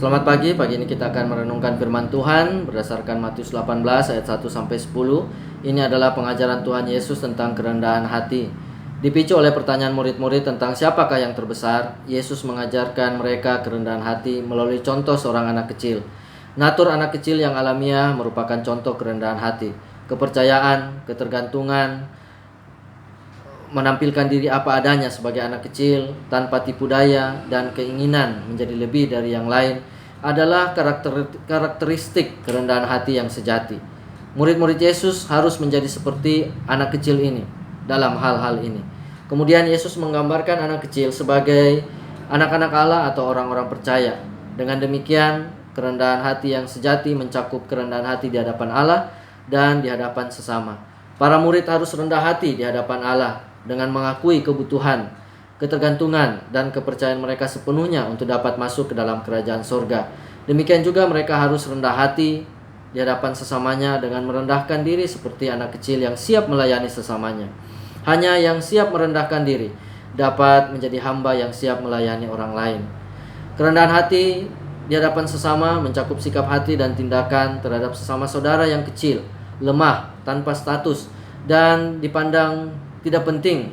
Selamat pagi ini kita akan merenungkan firman Tuhan berdasarkan Matius 18 ayat 1-10. Ini adalah pengajaran Tuhan Yesus tentang kerendahan hati. Dipicu oleh pertanyaan murid-murid tentang siapakah yang terbesar, Yesus mengajarkan mereka kerendahan hati melalui contoh seorang anak kecil. Natur anak kecil yang alamiah merupakan contoh kerendahan hati. Kepercayaan, ketergantungan, menampilkan diri apa adanya sebagai anak kecil tanpa tipu daya dan keinginan menjadi lebih dari yang lain adalah karakteristik kerendahan hati yang sejati. Murid-murid Yesus harus menjadi seperti anak kecil ini dalam hal-hal ini. Kemudian Yesus menggambarkan anak kecil sebagai anak-anak Allah atau orang-orang percaya. Dengan demikian, kerendahan hati yang sejati mencakup kerendahan hati di hadapan Allah dan di hadapan sesama. Para murid harus rendah hati di hadapan Allah dengan mengakui kebutuhan, ketergantungan, dan kepercayaan mereka sepenuhnya untuk dapat masuk ke dalam kerajaan sorga. Demikian juga mereka harus rendah hati di hadapan sesamanya dengan merendahkan diri seperti anak kecil yang siap melayani sesamanya. Hanya yang siap merendahkan diri dapat menjadi hamba yang siap melayani orang lain. Kerendahan hati di hadapan sesama mencakup sikap hati dan tindakan terhadap sesama saudara yang kecil, lemah, tanpa status, dan dipandang tidak penting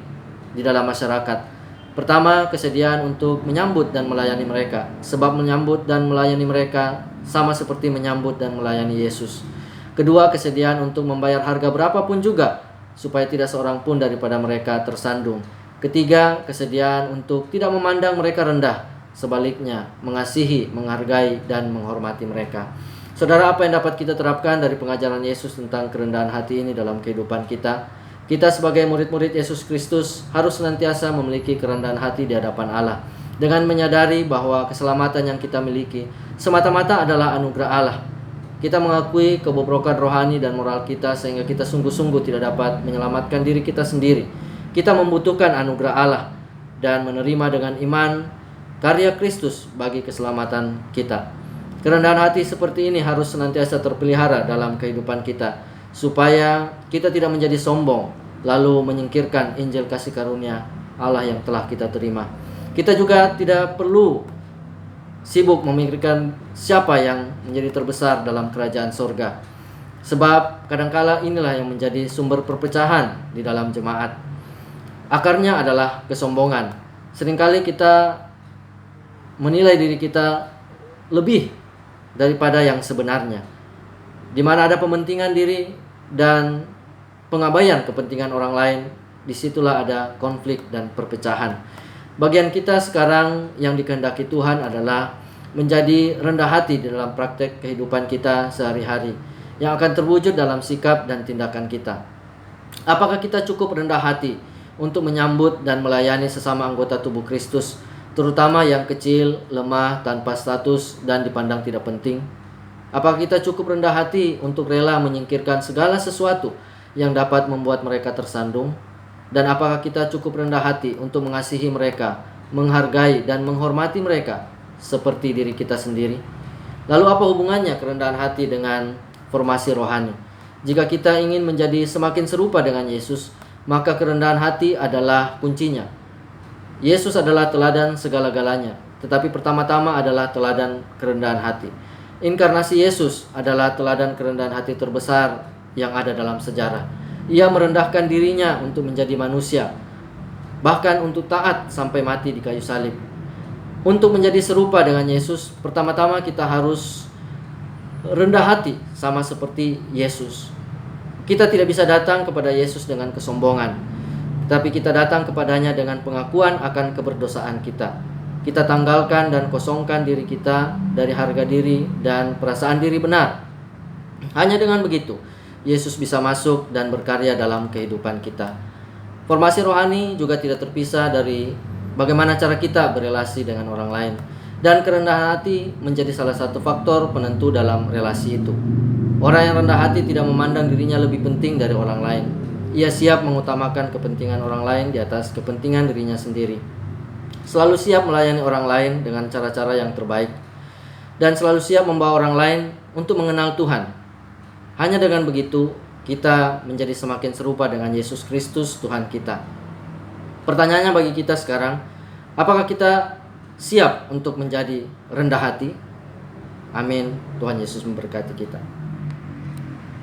di dalam masyarakat. Pertama, kesediaan untuk menyambut dan melayani mereka, sebab menyambut dan melayani mereka sama seperti menyambut dan melayani Yesus. Kedua, kesediaan untuk membayar harga berapapun juga, supaya tidak seorang pun daripada mereka tersandung. Ketiga, kesediaan untuk tidak memandang mereka rendah, sebaliknya mengasihi, menghargai, dan menghormati mereka. Saudara, apa yang dapat kita terapkan dari pengajaran Yesus tentang kerendahan hati ini dalam kehidupan kita? Kita sebagai murid-murid Yesus Kristus harus senantiasa memiliki kerendahan hati di hadapan Allah, dengan menyadari bahwa keselamatan yang kita miliki semata-mata adalah anugerah Allah. Kita mengakui kebobrokan rohani dan moral kita sehingga kita sungguh-sungguh tidak dapat menyelamatkan diri kita sendiri. Kita membutuhkan anugerah Allah dan menerima dengan iman karya Kristus bagi keselamatan kita. Kerendahan hati seperti ini harus senantiasa terpelihara dalam kehidupan kita, supaya kita tidak menjadi sombong lalu menyingkirkan Injil kasih karunia Allah yang telah kita terima. Kita juga tidak perlu sibuk memikirkan siapa yang menjadi terbesar dalam kerajaan sorga, sebab kadangkala inilah yang menjadi sumber perpecahan di dalam jemaat. Akarnya adalah kesombongan. Seringkali kita menilai diri kita lebih daripada yang sebenarnya, di mana ada pementingan diri dan pengabaian kepentingan orang lain. Disitulah ada konflik dan perpecahan. Bagian kita sekarang yang dikehendaki Tuhan adalah menjadi rendah hati di dalam praktek kehidupan kita sehari-hari, yang akan terwujud dalam sikap dan tindakan kita. Apakah kita cukup rendah hati untuk menyambut dan melayani sesama anggota tubuh Kristus, terutama yang kecil, lemah, tanpa status, dan dipandang tidak penting? Apakah kita cukup rendah hati untuk rela menyingkirkan segala sesuatu yang dapat membuat mereka tersandung? Dan apakah kita cukup rendah hati untuk mengasihi mereka, menghargai dan menghormati mereka seperti diri kita sendiri? Lalu apa hubungannya kerendahan hati dengan formasi rohani? Jika kita ingin menjadi semakin serupa dengan Yesus, maka kerendahan hati adalah kuncinya. Yesus adalah teladan segala-galanya, tetapi pertama-tama adalah teladan kerendahan hati. Inkarnasi Yesus adalah teladan kerendahan hati terbesar yang ada dalam sejarah. Ia merendahkan dirinya untuk menjadi manusia, bahkan untuk taat sampai mati di kayu salib. Untuk menjadi serupa dengan Yesus, pertama-tama kita harus rendah hati sama seperti Yesus. Kita tidak bisa datang kepada Yesus dengan kesombongan, tapi kita datang kepadanya dengan pengakuan akan keberdosaan kita. Kita tanggalkan dan kosongkan diri kita dari harga diri dan perasaan diri benar. Hanya dengan begitu Yesus bisa masuk dan berkarya dalam kehidupan kita. Formasi rohani juga tidak terpisah dari bagaimana cara kita berelasi dengan orang lain, dan kerendahan hati menjadi salah satu faktor penentu dalam relasi itu. Orang yang rendah hati tidak memandang dirinya lebih penting dari orang lain. Ia siap mengutamakan kepentingan orang lain di atas kepentingan dirinya sendiri. Selalu siap melayani orang lain dengan cara-cara yang terbaik, dan selalu siap membawa orang lain untuk mengenal Tuhan. Hanya dengan begitu kita menjadi semakin serupa dengan Yesus Kristus Tuhan kita. Pertanyaannya bagi kita sekarang, apakah kita siap untuk menjadi rendah hati? Amin. Tuhan Yesus memberkati kita.